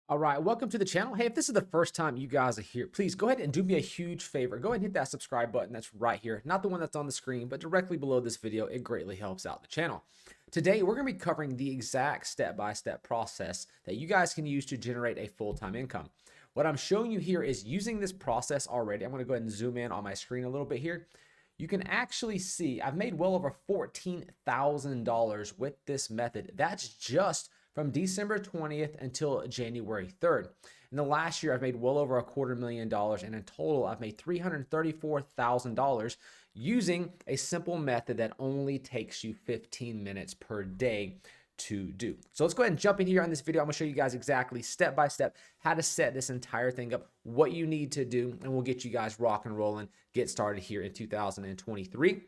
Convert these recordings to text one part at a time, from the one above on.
All right, welcome to the channel. Hey, if this is the first time you guys are here, please go ahead and do me a huge favor. Go ahead and hit that subscribe button that's right here. Not the one that's on the screen, but directly below this video. It greatly helps out the channel. Today, we're going to be covering the exact step-by-step process that you guys can use to generate a full-time income. What I'm showing you here is using this process already. I'm going to go ahead and zoom in on my screen a little bit here. You can actually see I've made well over $14,000 with this method. That's just from December 20th until January 3rd. In the last year, I've made well over $250,000, and in total, I've made $334,000 using a simple method that only takes you 15 minutes per day to do. So let's go ahead and jump in here on this video. I'm gonna show you guys exactly step by step how to set this entire thing up, what you need to do, and we'll get you guys rock and rolling, get started here in 2023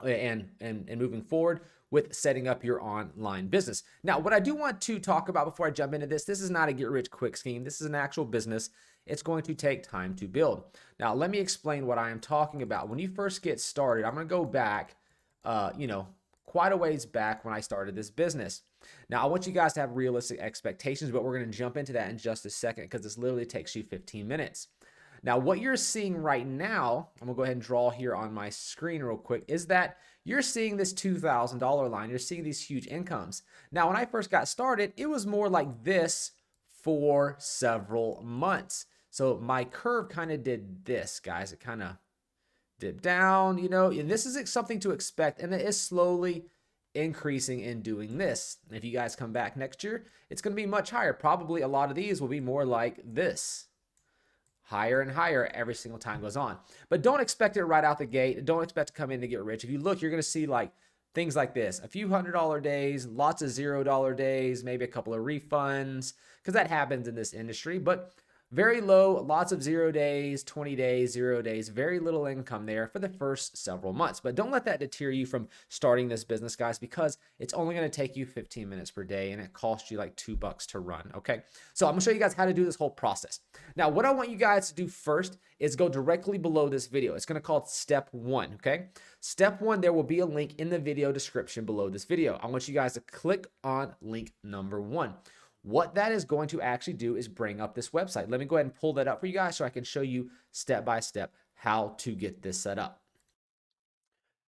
and moving forward with setting up your online business. Now, what I do want to talk about before I jump into this is not a get rich quick scheme. This is an actual business. It's going to take time to build. Now, let me explain what I am talking about. When you first get started, I'm going to go back, quite a ways back when I started this business. Now, I want you guys to have realistic expectations, but we're going to jump into that in just a second because this literally takes you 15 minutes. Now, what you're seeing right now, I'm gonna go ahead and draw here on my screen real quick, is that you're seeing this $2,000 line. You're seeing these huge incomes. Now, when I first got started, it was more like this for several months. So my curve kind of did this, guys. It kind of dipped down, and this is something to expect, and it is slowly increasing in doing this. If you guys come back next year, it's going to be much higher. Probably a lot of these will be more like this, higher and higher every single time goes on. But don't expect it right out the gate. Don't expect to come in to get rich. If you look, you're going to see like things like this, a few $100 days, lots of $0 days, maybe a couple of refunds, because that happens in this industry. But very low, lots of 0 days, 20 days, 0 days, very little income there for the first several months. But don't let that deter you from starting this business, guys, because it's only going to take you 15 minutes per day and it costs you like $2 to run. Okay. So I'm going to show you guys how to do this whole process. Now, what I want you guys to do first is go directly below this video. It's going to call it step 1. Okay. Step 1, there will be a link in the video description below this video. I want you guys to click on link number 1. What that is going to actually do is bring up this website. Let me go ahead and pull that up for you guys so I can show you step by step how to get this set up.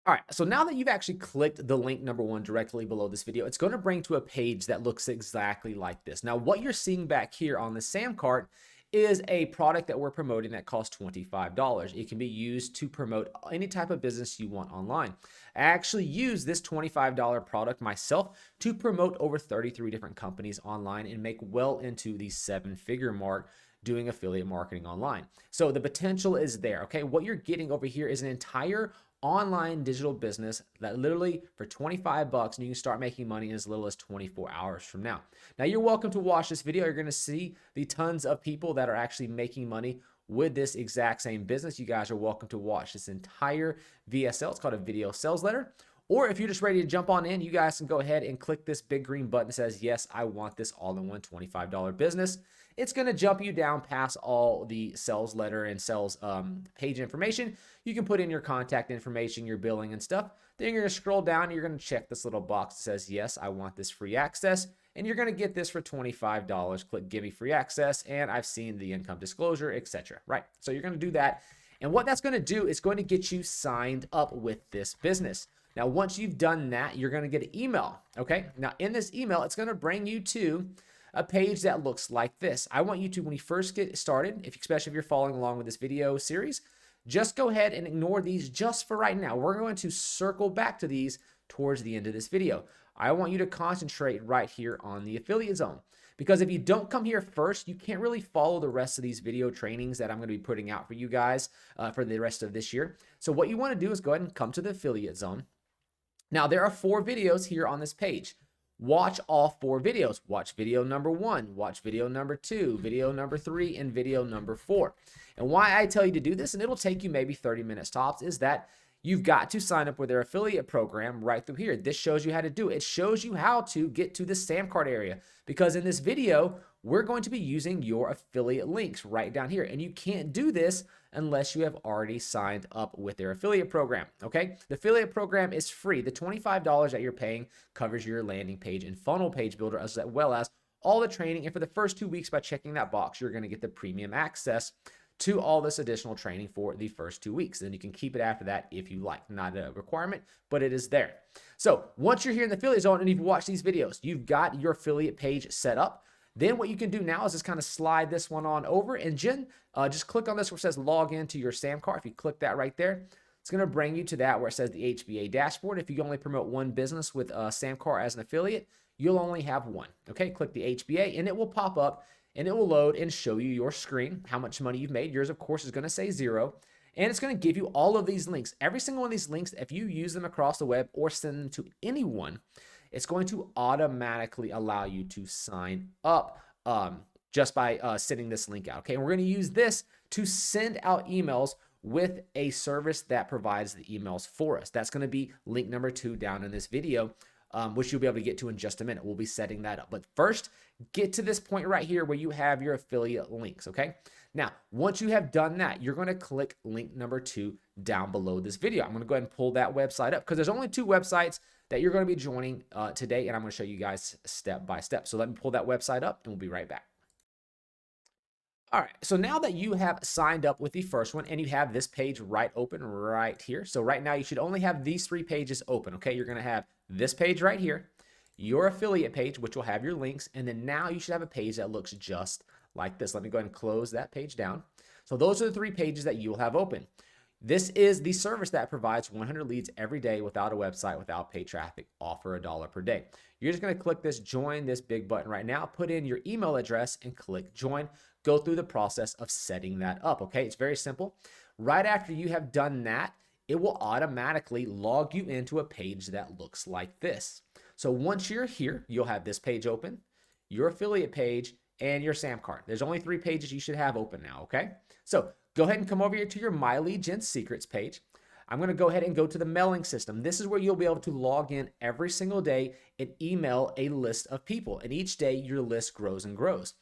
All right, so now that you've actually clicked the link number 1 directly below this video, it's going to bring to a page that looks exactly like this. Now, what you're seeing back here on the Samcart is a product that we're promoting that costs $25. It can be used to promote any type of business you want online. I actually use this $25 product myself to promote over 33 different companies online and make well into the 7-figure mark doing affiliate marketing online. So the potential is there, okay? What you're getting over here is an entire online digital business that literally for $25 and you can start making money in as little as 24 hours from now. Now, you're welcome to watch this video. You're going to see the tons of people that are actually making money with this exact same business. You guys are welcome to watch this entire VSL. It's called a video sales letter. Or if you're just ready to jump on in, you guys can go ahead and click this big green button that says, yes, I want this all-in-one $25 business. It's going to jump you down past all the sales letter and sales page information. You can put in your contact information, your billing and stuff. Then you're going to scroll down and you're going to check this little box that says, yes, I want this free access. And you're going to get this for $25. Click give me free access. And I've seen the income disclosure, etc. Right? So you're going to do that. And what that's going to do is going to get you signed up with this business. Now, once you've done that, you're going to get an email. Okay. Now, in this email, it's going to bring you to a page that looks like this. I want you to, when you first get started, especially if you're following along with this video series, just go ahead and ignore these just for right now. We're going to circle back to these towards the end of this video. I want you to concentrate right here on the affiliate zone. Because if you don't come here first, you can't really follow the rest of these video trainings that I'm going to be putting out for you guys for the rest of this year. So what you want to do is go ahead and come to the affiliate zone. Now, there are 4 videos here on this page. Watch all 4 videos. Watch video number 1, watch video number 2, video number 3, and video number 4. And why I tell you to do this, and it'll take you maybe 30 minutes tops, is that you've got to sign up with their affiliate program right through here. This shows you how to do it. It shows you how to get to the Samcart area, because in this video, we're going to be using your affiliate links right down here. And you can't do this unless you have already signed up with their affiliate program, okay? The affiliate program is free. The $25 that you're paying covers your landing page and funnel page builder, as well as all the training. And for the first 2 weeks, by checking that box, you're going to get the premium access to all this additional training for the first 2 weeks. Then you can keep it after that if you like. Not a requirement, but it is there. So once you're here in the affiliate zone and you've watched these videos, you've got your affiliate page set up. Then what you can do now is just kind of slide this one on over, and just click on this where it says log into your SamCart. If you click that right there, it's going to bring you to that where it says the HBA dashboard. If you only promote one business with SamCart as an affiliate, you'll only have one. Okay, click the HBA and it will pop up and it will load and show you your screen, how much money you've made. Yours, of course, is going to say 0. And it's going to give you all of these links. Every single one of these links, if you use them across the web or send them to anyone, it's going to automatically allow you to sign up just by sending this link out. Okay, and we're going to use this to send out emails with a service that provides the emails for us. That's going to be link number 2 down in this video, which you'll be able to get to in just a minute. We'll be setting that up. But first, get to this point right here where you have your affiliate links, okay? Now, once you have done that, you're going to click link number 2 down below this video. I'm going to go ahead and pull that website up because there's only 2 websites that you're going to be joining today, and I'm going to show you guys step by step. So let me pull that website up, and we'll be right back. All right, so now that you have signed up with the first one and you have this page right open right here. So right now you should only have these 3 pages open, okay? You're going to have this page right here, your affiliate page, which will have your links, and then now you should have a page that looks just like this. Let me go ahead and close that page down. So those are the 3 pages that you will have open. This is the service that provides 100 leads every day without a website, without paid traffic, offer $1 per day. You're just going to click this join this big button right now, put in your email address and click join. Go through the process of setting that up. Okay, it's very simple. Right after you have done that, it will automatically log you into a page that looks like this. So once you're here, you'll have this page open, your affiliate page, and your SamCart. There's only 3 pages you should have open now, okay? So go ahead and come over here to your My Lead Gen Secrets page. I'm going to go ahead and go to the mailing system. This is where you'll be able to log in every single day and email a list of people. And each day, your list grows and grows.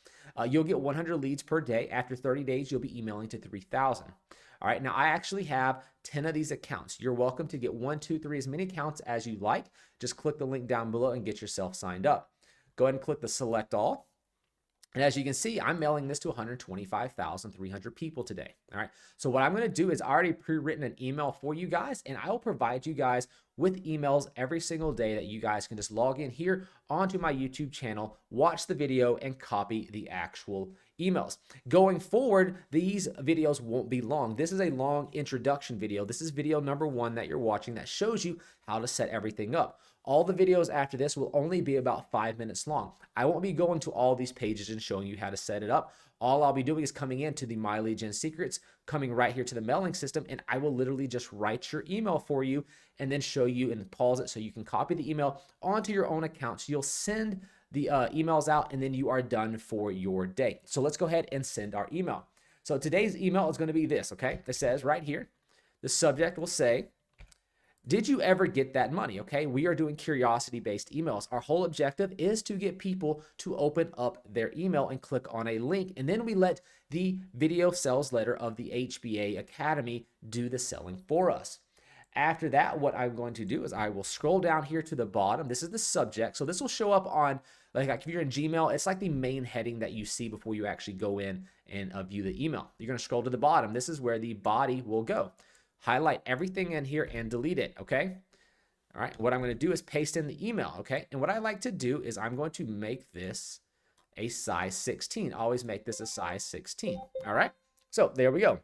You'll get 100 leads per day. After 30 days, you'll be emailing to 3,000. All right, now I actually have 10 of these accounts. You're welcome to get 1, 2, 3, as many accounts as you like. Just click the link down below and get yourself signed up. Go ahead and click the select all. And as you can see, I'm mailing this to 125,300 people today. All right. So what I'm going to do is I already pre-written an email for you guys, and I will provide you guys with emails every single day that you guys can just log in here onto my YouTube channel, watch the video, and copy the actual emails. Going forward, these videos won't be long. This is a long introduction video. This is video number 1 that you're watching that shows you how to set everything up. All the videos after this will only be about 5 minutes long. I won't be going to all these pages and showing you how to set it up. All I'll be doing is coming into the My Lead Gen Secrets, coming right here to the mailing system, and I will literally just write your email for you and then show you and pause it so you can copy the email onto your own account. So you'll send the emails out and then you are done for your day. So let's go ahead and send our email. So today's email is going to be this, okay? It says right here, the subject will say, did you ever get that money? Okay, we are doing curiosity-based emails. Our whole objective is to get people to open up their email and click on a link, and then we let the video sales letter of the HBA Academy do the selling for us. After that, what I'm going to do is I will scroll down here to the bottom. This is the subject. So this will show up on, like if you're in Gmail, it's like the main heading that you see before you actually go in and view the email. You're going to scroll to the bottom. This is where the body will go. Highlight everything in here and delete it, okay? All right, what I'm going to do is paste in the email, okay? And what I like to do is I'm going to make this a size 16. Always make this a size 16, all right? So there we go.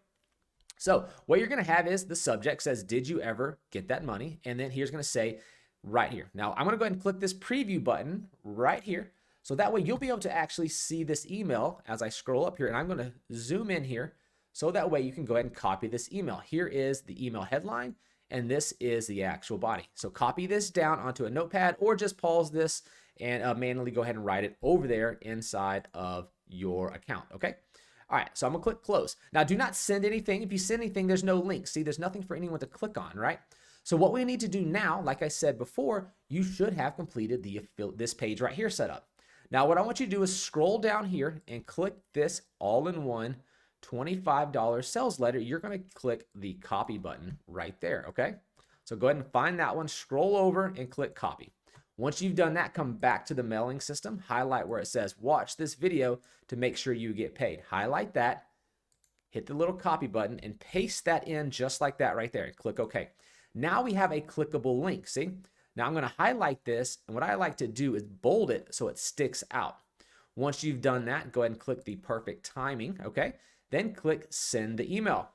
So what you're going to have is the subject says, did you ever get that money? And then here's going to say right here. Now, I'm going to go ahead and click this preview button right here. So that way you'll be able to actually see this email as I scroll up here. And I'm going to zoom in here. So that way you can go ahead and copy this email. Here is the email headline, and this is the actual body. So copy this down onto a notepad or just pause this and manually go ahead and write it over there inside of your account, okay? All right, so I'm gonna click close. Now do not send anything. If you send anything, there's no link. See, there's nothing for anyone to click on, right? So what we need to do now, like I said before, you should have completed this page right here set up. Now what I want you to do is scroll down here and click this all-in-one $25 sales letter. You're going to click the copy button right there, okay? So go ahead and find that one, scroll over and click copy. Once you've done that, come back to the mailing system, highlight where it says watch this video to make sure you get paid. Highlight that, hit the little copy button and paste that in just like that right there. Click OK. Now we have a clickable link. See? Now I'm going to highlight this, and what I like to do is bold it so it sticks out. Once you've done that, go ahead and click the perfect timing, okay? Then click send the email.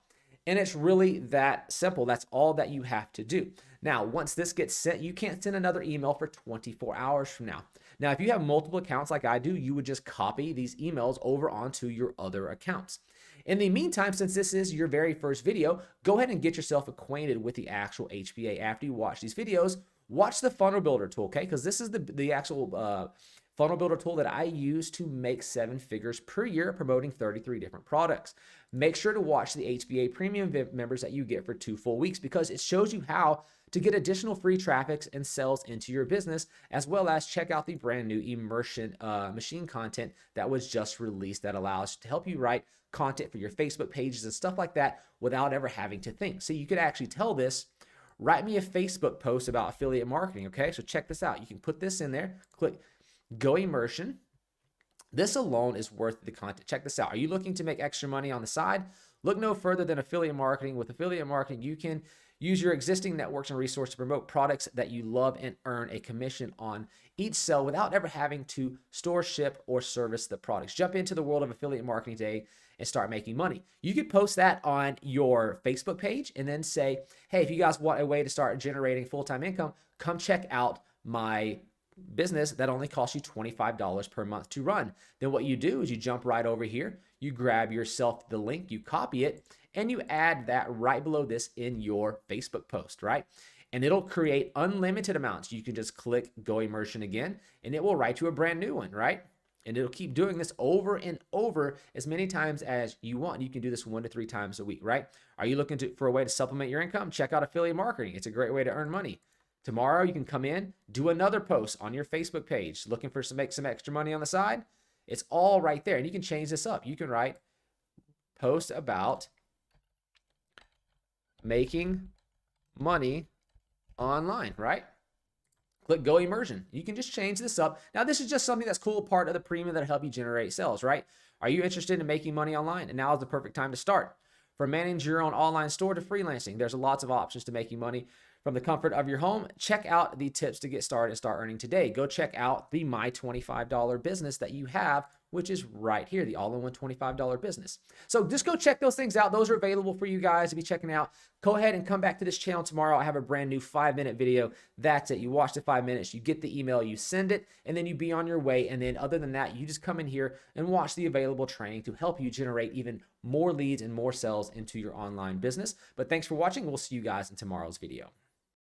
And it's really that simple. That's all that you have to do. Now, once this gets sent, you can't send another email for 24 hours from now. Now, if you have multiple accounts like I do, you would just copy these emails over onto your other accounts. In the meantime, since this is your very first video, go ahead and get yourself acquainted with the actual HBA. After you watch these videos, watch the funnel builder tool, okay? Because this is the actual funnel builder tool that I use to make 7 figures per year promoting 33 different products. Make sure to watch the HBA premium members that you get for 2 full weeks because it shows you how to get additional free traffics and sales into your business, as well as check out the brand new immersion machine content that was just released that allows to help you write content for your Facebook pages and stuff like that without ever having to think. So you could actually tell this, write me a Facebook post about affiliate marketing, okay? So check this out. You can put this in there, click Go Immersion. This alone is worth the content. Check this out. Are you looking to make extra money on the side? Look no further than affiliate marketing. With affiliate marketing, you can use your existing networks and resources to promote products that you love and earn a commission on each sale without ever having to store, ship, or service the products. Jump into the world of affiliate marketing today and start making money. You could post that on your Facebook page and then say, hey, if you guys want a way to start generating full-time income, come check out my business that only costs you $25 per month to run. Then what you do is you jump right over here, you grab yourself the link, you copy it, and you add that right below this in your Facebook post, right? And it'll create unlimited amounts. You can just click Go Immersion again, and it will write you a brand new one, right? And it'll keep doing this over and over as many times as you want. You can do this 1 to 3 times a week, right? Are you looking for a way to supplement your income? Check out affiliate marketing. It's a great way to earn money. Tomorrow, you can come in, do another post on your Facebook page, looking for make some extra money on the side. It's all right there. And you can change this up. You can write post about making money online, right? Click Go Immersion. You can just change this up. Now, this is just something that's cool part of the premium that'll help you generate sales, right? Are you interested in making money online? And now is the perfect time to start. From managing your own online store to freelancing, there's lots of options to making money from the comfort of your home. Check out the tips to get started and start earning today. Go check out the My $25 business that you have, which is right here, the all-in-one $25 business. So just go check those things out. Those are available for you guys to be checking out. Go ahead and come back to this channel tomorrow. I have a brand new 5-minute video. That's it. You watch the 5 minutes, you get the email, you send it, and then you be on your way. And then other than that, you just come in here and watch the available training to help you generate even more leads and more sales into your online business. But thanks for watching. We'll see you guys in tomorrow's video.